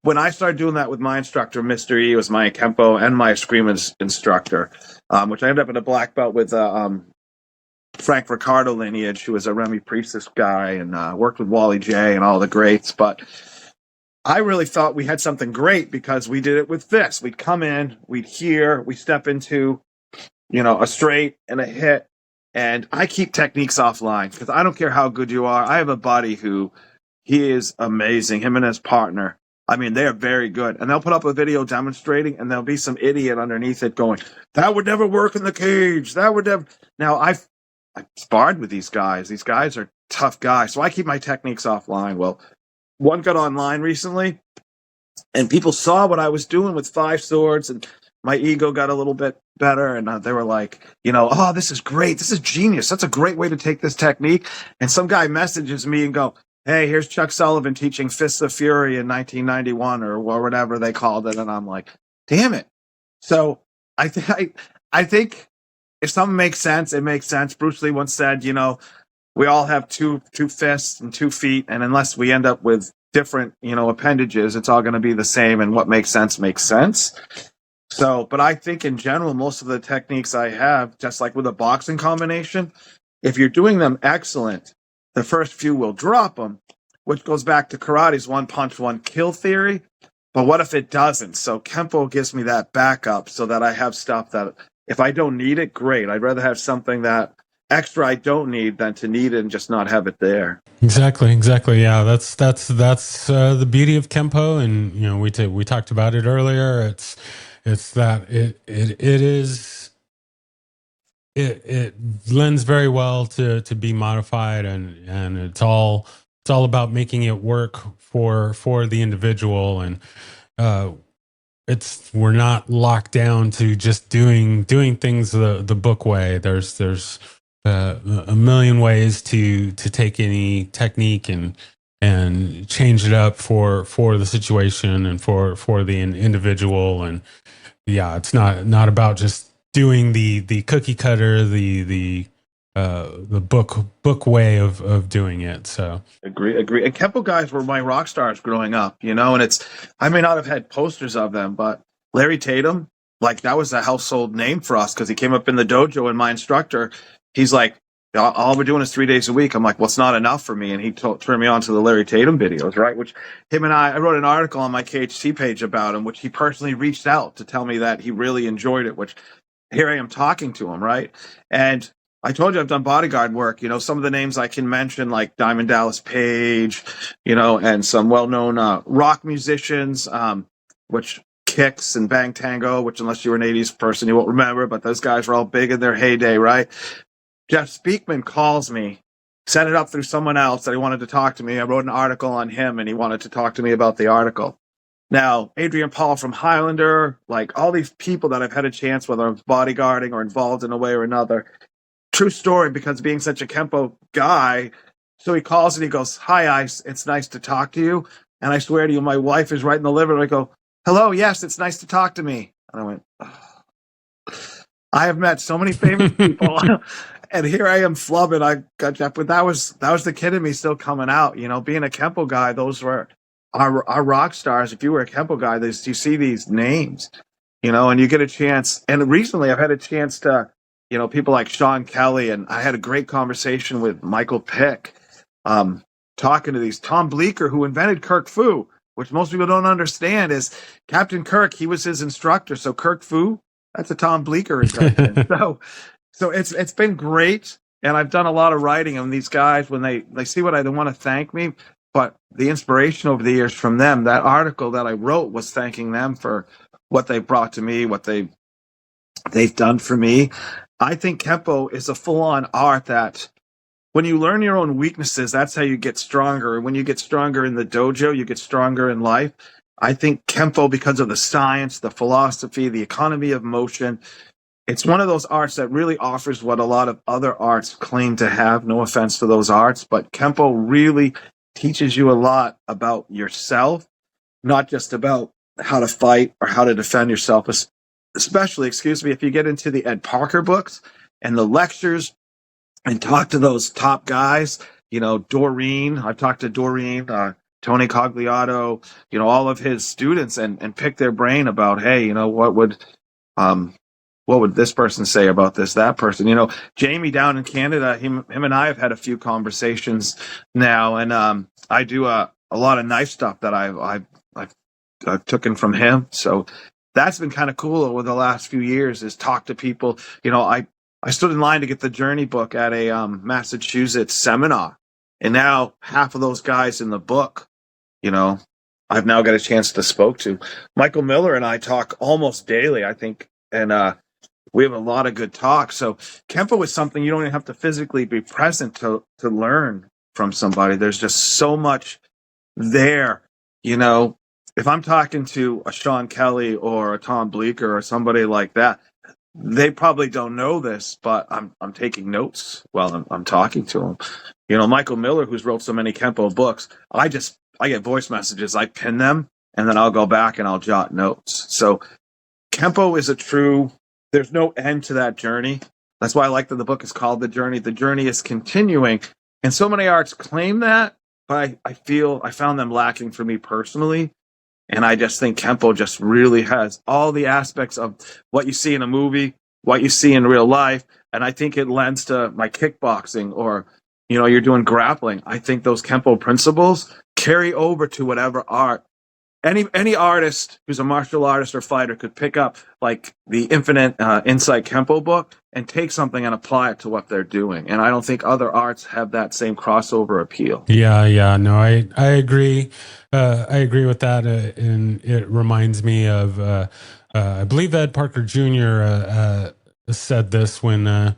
when I started doing that with my instructor, Mr. E, was my Kempo and my Eskrima instructor, which I ended up in a black belt with Frank Ricardo lineage, who was a Remy Priestess guy, and worked with Wally J and all the greats. But I really thought we had something great because we did it with fists. We'd come in, we'd hear, we step into, a straight and a hit. And I keep techniques offline because I don't care how good you are. I have a buddy who... he is amazing. Him and his partner. I mean, they are very good. And they'll put up a video demonstrating, and there'll be some idiot underneath it going, that would never work in the cage. That would never. Now, I've sparred with these guys. These guys are tough guys. So I keep my techniques offline. Well, one got online recently, and people saw what I was doing with 5 swords, and my ego got a little bit better, and they were like, oh, this is great. This is genius. That's a great way to take this technique. And some guy messages me and go, hey, here's Chuck Sullivan teaching Fists of Fury in 1991 or whatever they called it. And I'm like, damn it. So I think if something makes sense, it makes sense. Bruce Lee once said, we all have two fists and 2 feet. And unless we end up with different, appendages, it's all going to be the same. And what makes sense makes sense. So, but I think in general, most of the techniques I have, just like with a boxing combination, if you're doing them excellent, the first few will drop them. which goes back to karate's one punch, one kill theory. But what if it doesn't? So Kempo gives me that backup so that I have stuff that if I don't need it, great. I'd rather have something that extra I don't need than to need it and just not have it there. Exactly. Yeah, that's the beauty of Kempo, and we talked about it earlier. It's that it lends very well to be modified, and it's all about making it work for the individual, and we're not locked down to just doing things the book way. There's a million ways to take any technique and change it up for the situation and for the individual. And yeah, it's not about just doing the cookie cutter, the book way of doing it. So agree. And Kempo guys were my rock stars growing up, and I may not have had posters of them, but Larry Tatum, like that was a household name for us because he came up in the dojo, and my instructor, he's like, all we're doing is 3 days a week. I'm like, well, it's not enough for me. And he turned me on to the Larry Tatum videos, right? Which him and I wrote an article on my KHC page about him, which he personally reached out to tell me that he really enjoyed it, which here I am talking to him, right? And I told you I've done bodyguard work. Some of the names I can mention, like Diamond Dallas Page, and some well-known rock musicians, which Kicks and Bang Tango, which unless you're an 80s person, you won't remember, but those guys were all big in their heyday, right? Jeff Speakman calls me, set it up through someone else that he wanted to talk to me. I wrote an article on him, and he wanted to talk to me about the article. Now, Adrian Paul from Highlander, like all these people that I've had a chance, whether I'm bodyguarding or involved in a way or another. True story, because being such a Kempo guy, so he calls and he goes, "Hi, Ice, it's nice to talk to you." And I swear to you, my wife is right in the living room. I go, "Hello, yes, it's nice to talk to me." And I went, I have met so many famous people. And here I am flubbing. I got Jeff, but that was the kid in me still coming out. Being a Kempo guy, those were our rock stars. If you were a Kempo guy, you see these names, and you get a chance. And recently, I've had a chance to, people like Sean Kelly, and I had a great conversation with Michael Pick, talking to these Tom Bleecker, who invented Kirk Fu, which most people don't understand is Captain Kirk. He was his instructor, so Kirk Fu, that's a Tom Bleecker invention. So it's been great, and I've done a lot of writing on these guys when they see what I want to thank me, but the inspiration over the years from them, that article that I wrote was thanking them for what they brought to me, what they've done for me. I think Kempo is a full-on art that when you learn your own weaknesses, that's how you get stronger. And when you get stronger in the dojo, you get stronger in life. I think Kempo, because of the science, the philosophy, the economy of motion, it's one of those arts that really offers what a lot of other arts claim to have. No offense to those arts, but Kempo really teaches you a lot about yourself, not just about how to fight or how to defend yourself, especially, if you get into the Ed Parker books and the lectures and talk to those top guys, Doreen. I've talked to Doreen, Tony Cogliato, all of his students and pick their brain about, hey, what would this person say about this, that person? Jamie down in Canada, him and I have had a few conversations now, and I do a lot of knife stuff that I've taken from him. So that's been kind of cool over the last few years, is talk to people. I stood in line to get the Journey book at a Massachusetts seminar, and now half of those guys in the book, I've now got a chance to spoke to. Michael Miller and I talk almost daily, I think, and we have a lot of good talks. So Kempo is something you don't even have to physically be present to learn from somebody. There's just so much there. If I'm talking to a Sean Kelly or a Tom Bleecker or somebody like that, they probably don't know this, but I'm taking notes while I'm talking to them. Michael Miller, who's wrote so many Kempo books, I get voice messages, I pin them, and then I'll go back and I'll jot notes. So Kempo is there's no end to that journey. That's why I like that the book is called The Journey. The journey is continuing. And so many arts claim that, but I feel I found them lacking for me personally. And I just think Kempo just really has all the aspects of what you see in a movie, what you see in real life. And I think it lends to my kickboxing or you're doing grappling. I think those Kempo principles carry over to whatever art. Any artist who's a martial artist or fighter could pick up like the Infinite Insight Kempo book and take something and apply it to what they're doing. And I don't think other arts have that same crossover appeal. Yeah, no, I agree. I agree with that, and it reminds me of I believe Ed Parker Jr. Said this when I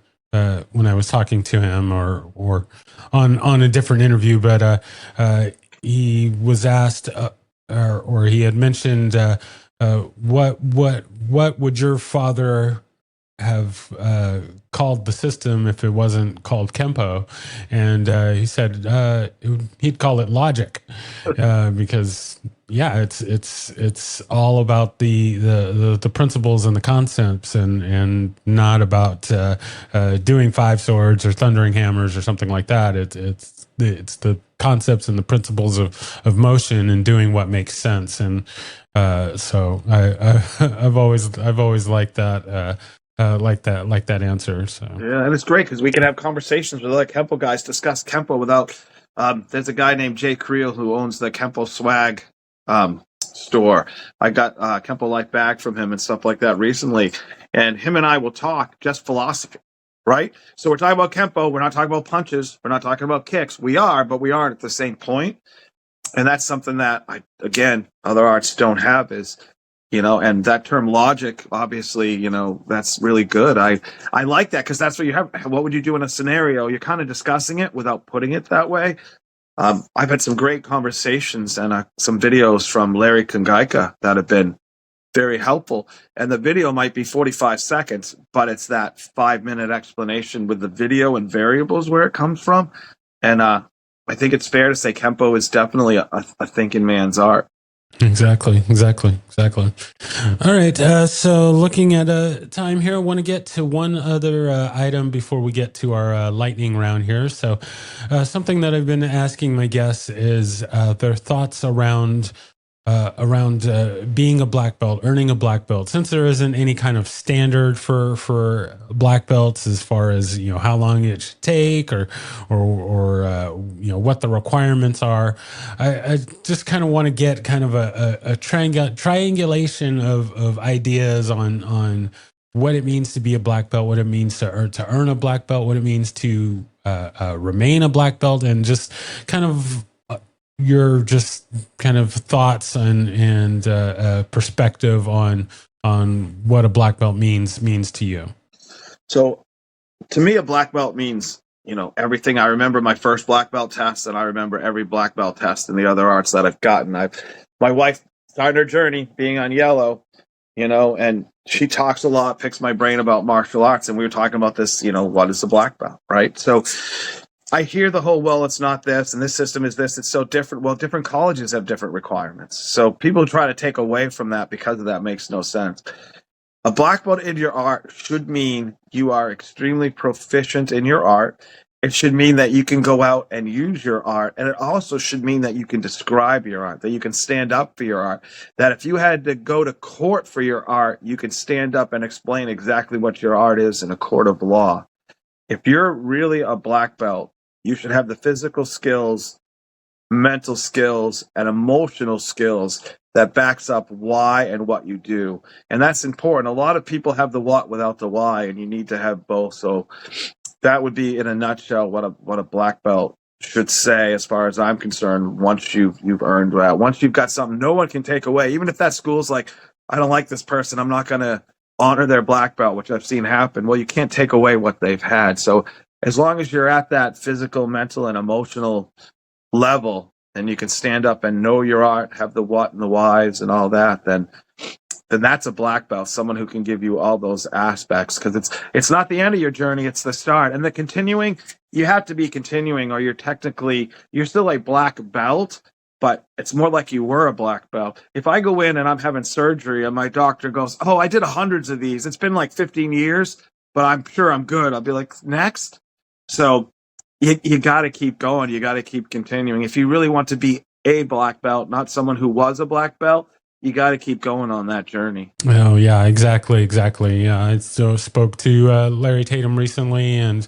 was talking to him, or on a different interview, but he was asked, or he had mentioned, what would your father have called the system if it wasn't called Kempo? And he said he'd call it logic, because it's all about the principles and the concepts, and not about doing five swords or thundering hammers or something like that. It's the concepts and the principles of motion and doing what makes sense. And so I've always liked that. Like that answer. So yeah, and it's great because we can have conversations with other Kempo guys, discuss Kempo without. There's a guy named Jay Creel who owns the Kempo Swag store. I got Kempo Life bag from him and stuff like that recently, and him and I will talk just philosophy, right? So we're talking about Kempo. We're not talking about punches. We're not talking about kicks. We are, but we aren't at the same point. And that's something that other arts don't have is. And that term logic, obviously, that's really good. I like that because that's what you have. What would you do in a scenario? You're kind of discussing it without putting it that way. I've had some great conversations and some videos from Larry Kungaika that have been very helpful. And the video might be 45 seconds, but it's that 5-minute explanation with the video and variables where it comes from. And I think it's fair to say Kempo is definitely a thinking man's art. Exactly. All right. So looking at time here, I want to get to one other item before we get to our lightning round here. So something that I've been asking my guests is their thoughts around being a black belt, earning a black belt, since there isn't any kind of standard for black belts as far as how long it should take or what the requirements are. I just kind of want to get kind of a triangulation of ideas on what it means to be a black belt, what it means to earn a black belt, what it means to remain a black belt, and just kind of your just kind of thoughts and perspective on what a black belt means to you. So to me, a black belt means, everything. I remember my first black belt test, and I remember every black belt test in the other arts that I've gotten. My wife started her journey being on yellow, and she talks a lot, picks my brain about martial arts, and we were talking about this, what is a black belt, right? So I hear the whole, well, it's not this, and this system is this, it's so different. Well, different colleges have different requirements. So people try to take away from that because of that makes no sense. A black belt in your art should mean you are extremely proficient in your art. It should mean that you can go out and use your art. And it also should mean that you can describe your art, that you can stand up for your art, that if you had to go to court for your art, you can stand up and explain exactly what your art is in a court of law. If you're really a black belt, you should have the physical skills, mental skills, and emotional skills that backs up why and what you do. And that's important. A lot of people have the what without the why, and you need to have both. So that would be, in a nutshell, what a black belt should say, as far as I'm concerned. Once you've earned that, once you've got something no one can take away, even if that school's like, I don't like this person, I'm not going to honor their black belt, which I've seen happen. Well, you can't take away what they've had. So as long as you're at that physical, mental, and emotional level, and you can stand up and know your art, have the what and the whys and all that, then that's a black belt, someone who can give you all those aspects, because it's not the end of your journey, it's the start. And the continuing, you have to be continuing, or you're still a black belt, but it's more like you were a black belt. If I go in and I'm having surgery and my doctor goes, oh, I did hundreds of these, it's been like 15 years, but I'm sure I'm good, I'll be like, next. So you got to keep going. You got to keep continuing. If you really want to be a black belt, not someone who was a black belt, you got to keep going on that journey. Oh yeah, exactly. Yeah, I still spoke to Larry Tatum recently, and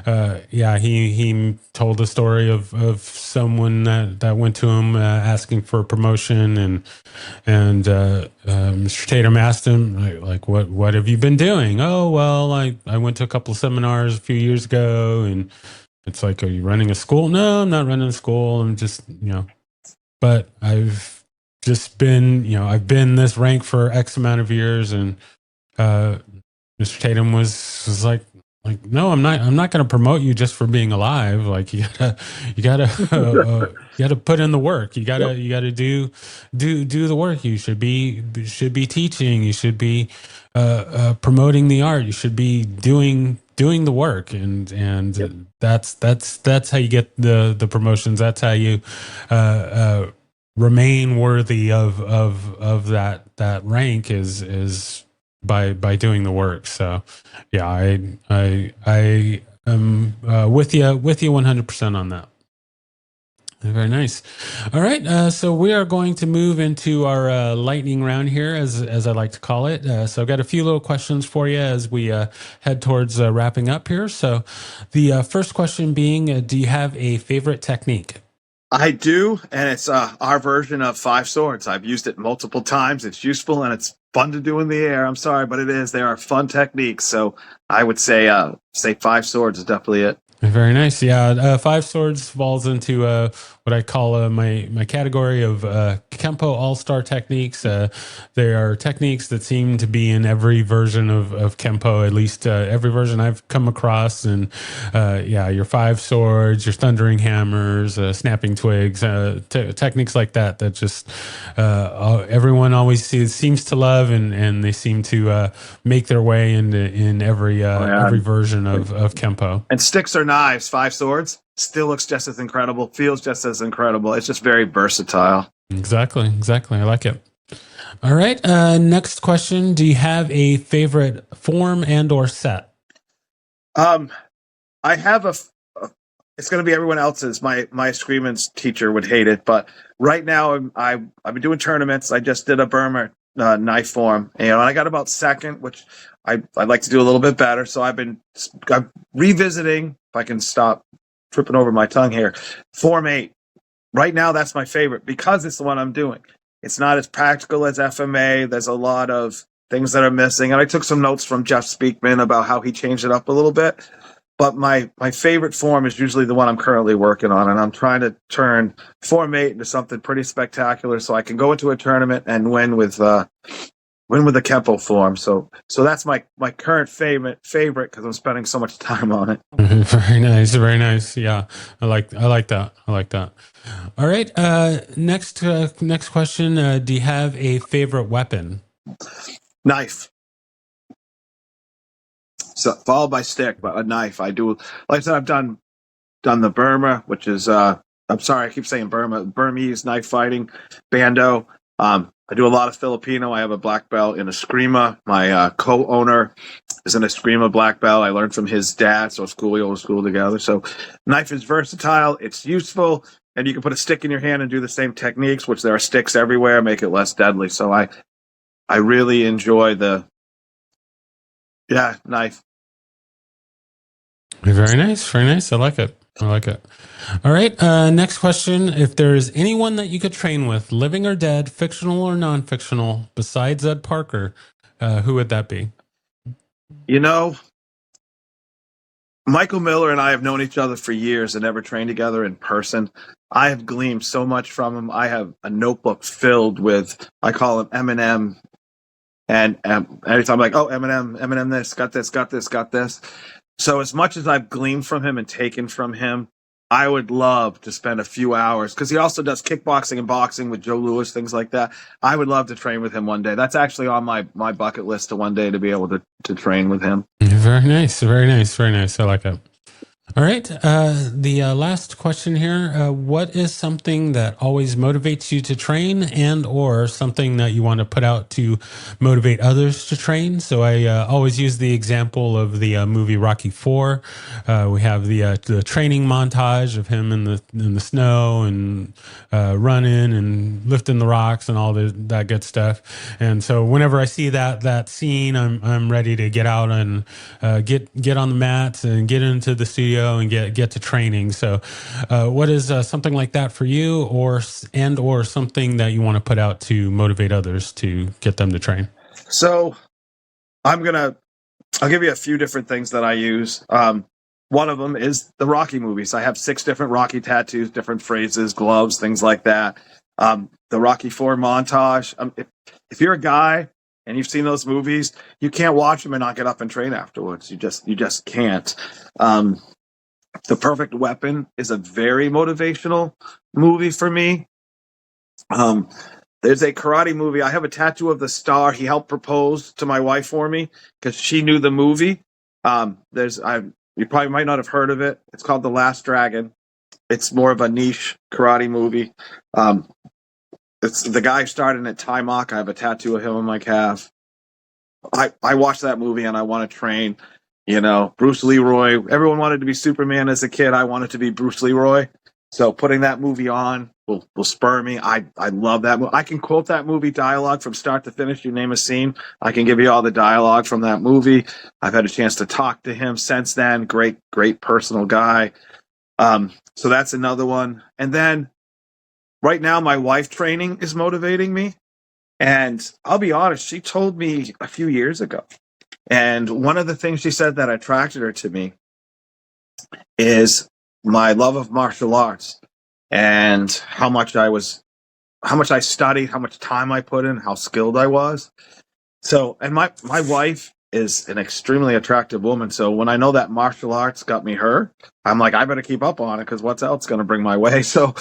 yeah, he told a story of someone that went to him asking for a promotion, and Mr. Tatum asked him like what have you been doing? Oh well, I went to a couple of seminars a few years ago, and it's like, are you running a school? No, I'm not running a school. I'm just but I've just been, I've been this rank for X amount of years, and Mr. Tatum was like, no, I'm not going to promote you just for being alive. Like you gotta you gotta put in the work. You gotta do the work. You should be teaching. You should be promoting the art. You should be doing the work, and that's how you get the promotions. That's how you remain worthy of that rank is by doing the work. So yeah, I am with you 100% on that. Very nice. All right, so we are going to move into our lightning round here, as I like to call it. So I've got a few little questions for you as we head towards wrapping up here. So the first question being, do you have a favorite technique? I do, and it's our version of 5 swords. I've used it multiple times. It's useful and it's fun to do in the air. I'm sorry, but it is. They are fun techniques. So I would say 5 swords is definitely it. Very nice. Yeah, 5 swords falls into what I call my category of Kempo all-star techniques. They are techniques that seem to be in every version of Kempo, at least every version I've come across. And yeah, your 5 swords, your thundering hammers, snapping twigs, techniques like that just everyone always seems to love, and they seem to make their way in every version of Kempo. And sticks or knives, 5 swords still looks just as incredible, feels just as incredible. It's just very versatile. Exactly. I like it. All right. Next question. Do you have a favorite form and or set? I have it's going to be everyone else's. My Screamance teacher would hate it, but right now I've been doing tournaments. I just did a Burma knife form, and I got about second, which I'd like to do a little bit better. So I'm revisiting, if I can stop tripping over my tongue here, Form 8. Right now, that's my favorite because it's the one I'm doing. It's not as practical as FMA. There's a lot of things that are missing. And I took some notes from Jeff Speakman about how he changed it up a little bit. But my favorite form is usually the one I'm currently working on. And I'm trying to turn Form 8 into something pretty spectacular so I can go into a tournament and win with the Kempo form. So that's my current favorite because I'm spending so much time on it. Very nice. Yeah, I like that. All right. Next question. Do you have a favorite weapon? Knife. So followed by stick, but a knife. I do, like I said, I've done the Burma, which is I'm sorry, I keep saying Burma, Burmese knife fighting, Bando. I do a lot of Filipino. I have a black belt in Eskrima. My co-owner is an Eskrima black belt. I learned from his dad, so we all school together. So knife is versatile. It's useful, and you can put a stick in your hand and do the same techniques, which there are sticks everywhere, make it less deadly. So I really enjoy knife. Very nice. I like it. All right. Next question. If there is anyone that you could train with, living or dead, fictional or non-fictional, besides Ed Parker, who would that be? Michael Miller and I have known each other for years and never trained together in person. I have gleaned so much from him. I have a notebook filled with, I call him Eminem. And anytime I'm like, oh, Eminem this, got this. So as much as I've gleaned from him and taken from him, I would love to spend a few hours, because he also does kickboxing and boxing with Joe Louis, things like that. I would love to train with him one day. That's actually on my bucket list to one day to be able to train with him. Very nice. I like it. All right. The last question here. What is something that always motivates you to train and or something that you want to put out to motivate others to train? So I always use the example of the movie Rocky IV. We have the training montage of him in the snow and running and lifting the rocks and all that good stuff. And so whenever I see that scene, I'm ready to get out and get on the mats and get into the studio and get to training. So, what is something like that for you, or something that you want to put out to motivate others to get them to train? So I'll give you a few different things that I use. One of them is the Rocky movies. I have 6 different Rocky tattoos, different phrases, gloves, things like that. The Rocky IV montage. If you're a guy and you've seen those movies, you can't watch them and not get up and train afterwards. You just can't. The Perfect Weapon is a very motivational movie for me. There's a karate movie. I have a tattoo of the star. He helped propose to my wife for me because she knew the movie. You probably might not have heard of it. It's called The Last Dragon. It's more of a niche karate movie. It's the guy started at Timok. I have a tattoo of him on my calf. I watched that movie and I want to train. Bruce Leroy. Everyone wanted to be Superman as a kid. I wanted to be Bruce Leroy. So putting that movie on will spur me. I love that movie. I can quote that movie dialogue from start to finish. You name a scene, I can give you all the dialogue from that movie. I've had a chance to talk to him since then. Great personal guy. So that's another one. And then right now, my wife training is motivating me. And I'll be honest, she told me a few years ago. And one of the things she said that attracted her to me is my love of martial arts and how much I studied, how much time I put in, how skilled I was. So, and my wife is an extremely attractive woman. So when I know that martial arts got me her, I'm like, I better keep up on it because what's else going to bring my way? So,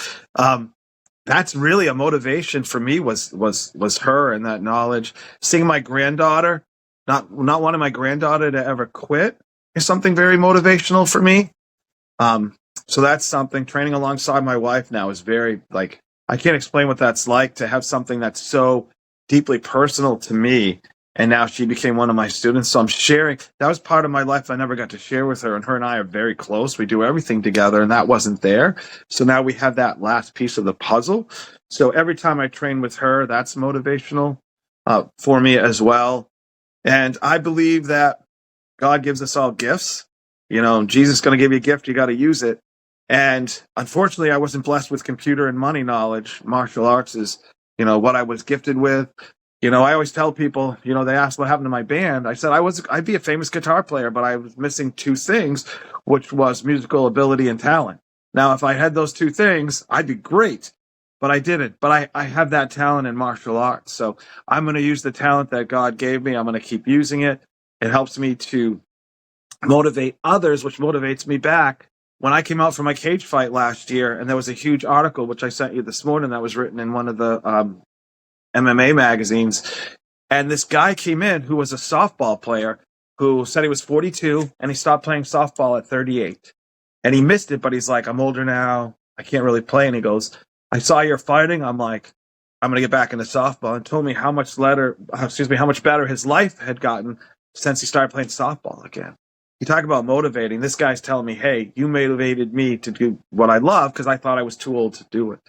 that's really a motivation for me was her and that knowledge. Seeing my granddaughter, not wanting my granddaughter to ever quit is something very motivational for me. So that's something. Training alongside my wife now is very, I can't explain what that's like to have something that's so deeply personal to me. And now she became one of my students. So I'm sharing. That was part of my life I never got to share with her. And her and I are very close. We do everything together, and that wasn't there. So now we have that last piece of the puzzle. So every time I train with her, that's motivational for me as well. And I believe that God gives us all gifts. Jesus is going to give you a gift. You got to use it. And unfortunately, I wasn't blessed with computer and money knowledge. Martial arts is, what I was gifted with. I always tell people, they ask what happened to my band. I said I'd be a famous guitar player, but I was missing 2 things, which was musical ability and talent. Now, if I had those 2 things, I'd be great, but I didn't. But I have that talent in martial arts. So I'm going to use the talent that God gave me. I'm going to keep using it. It helps me to motivate others, which motivates me back. When I came out for my cage fight last year, and there was a huge article, which I sent you this morning, that was written in one of the MMA magazines. And this guy came in who was a softball player who said he was 42 and he stopped playing softball at 38. And he missed it, but he's like, I'm older now. I can't really play. And he goes, I saw you're fighting. I'm like, I'm going to get back into softball, and told me how much better his life had gotten since he started playing softball again. You talk about motivating. This guy's telling me, hey, you motivated me to do what I love because I thought I was too old to do it.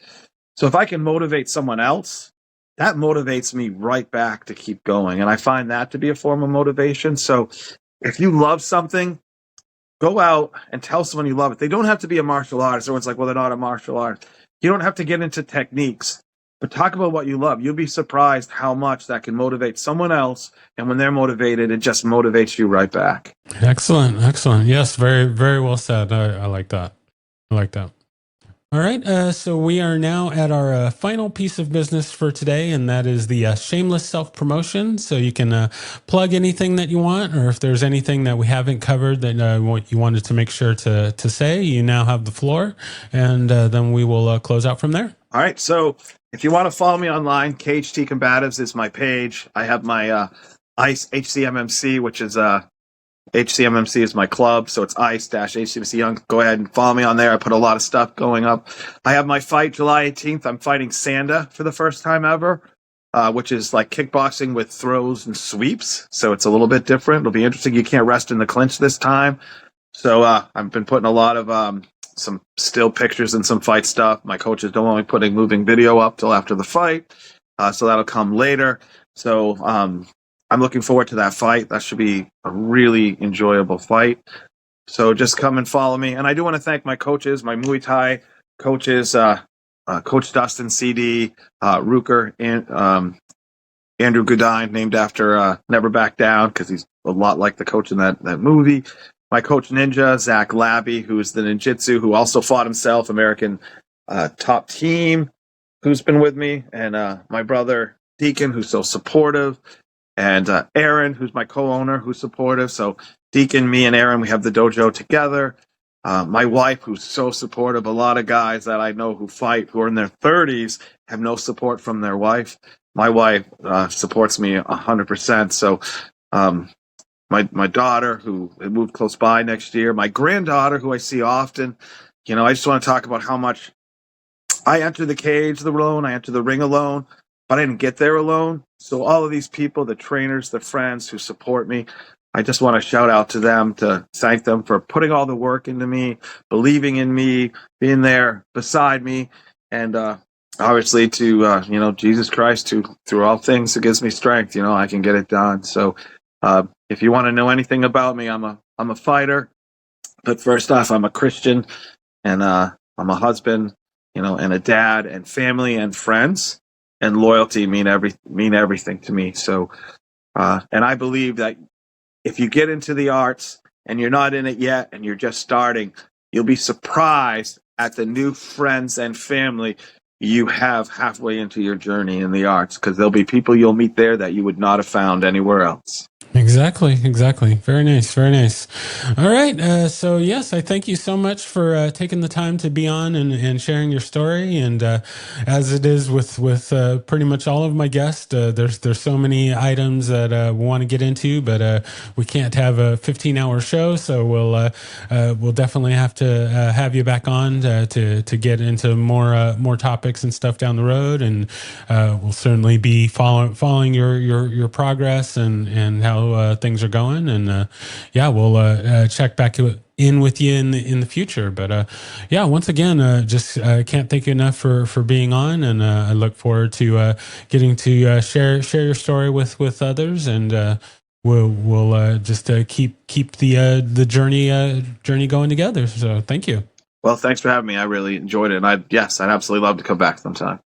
So if I can motivate someone else, that motivates me right back to keep going. And I find that to be a form of motivation. So if you love something, go out and tell someone you love it. They don't have to be a martial artist. Everyone's like, well, they're not a martial artist. You don't have to get into techniques, but talk about what you love. You'll be surprised how much that can motivate someone else. And when they're motivated, it just motivates you right back. Excellent. Yes, very, very well said. I like that. All right, so we are now at our final piece of business for today, and that is the shameless self-promotion. So you can plug anything that you want, or if there's anything that we haven't covered that you wanted to make sure to say, you now have the floor, and then we will close out from there. All right, so if you want to follow me online, KHT Combatives is my page. I have my ICE HCMMC, which is HCMMC is my club, so it's ice-HCMC Young. Go ahead and follow me on there. I put a lot of stuff going up. I have my fight July 18th. I'm fighting Sanda for the first time ever, which is like kickboxing with throws and sweeps. So it's a little bit different. It'll be interesting. You can't rest in the clinch this time. So I've been putting a lot of some still pictures and some fight stuff. My coaches don't want me putting moving video up till after the fight, so that'll come later. So I'm looking forward to that fight. That should be a really enjoyable fight. So just come and follow me. And I do want to thank my coaches, my Muay Thai coaches, Coach Dustin CD, Ruker, and Andrew Goodine, named after Never Back Down, because he's a lot like the coach in that movie. My coach Ninja, Zach Labby, who is the ninjutsu, who also fought himself, American top team, who's been with me. And my brother Deacon, who's so supportive. And Aaron, who's my co-owner, who's supportive. So Deacon, me, and Aaron, we have the dojo together. My wife, who's so supportive. A lot of guys that I know who fight, who are in their 30s, have no support from their wife. My wife supports me 100%. So my daughter, who moved close by next year. My granddaughter, who I see often. You know, I just want to talk about how much I enter the cage alone. I enter the ring alone. But I didn't get there alone. So all of these people, the trainers, the friends who support me, I just want to shout out to them, to thank them for putting all the work into me, believing in me, being there beside me, and obviously to Jesus Christ, who through all things who gives me strength. I can get it done. So if you want to know anything about me, I'm a fighter, but first off, I'm a Christian, and I'm a husband, and a dad, and family, and friends. And loyalty mean everything to me. So, and I believe that if you get into the arts and you're not in it yet and you're just starting, you'll be surprised at the new friends and family you have halfway into your journey in the arts, because there'll be people you'll meet there that you would not have found anywhere else. Exactly. Very nice. All right. So yes, I thank you so much for taking the time to be on and sharing your story. And as it is with pretty much all of my guests, there's so many items that we want to get into, but we can't have a 15-hour show. So we'll definitely have to have you back on to get into more topics and stuff down the road. And we'll certainly be following your progress and how things are going, and we'll check back in with you in the future. But once again, just can't thank you enough for being on, and I look forward to getting to share your story with others, and we'll just keep the journey going together. So thank you. Well, thanks for having me. I really enjoyed it, and I'd absolutely love to come back sometime.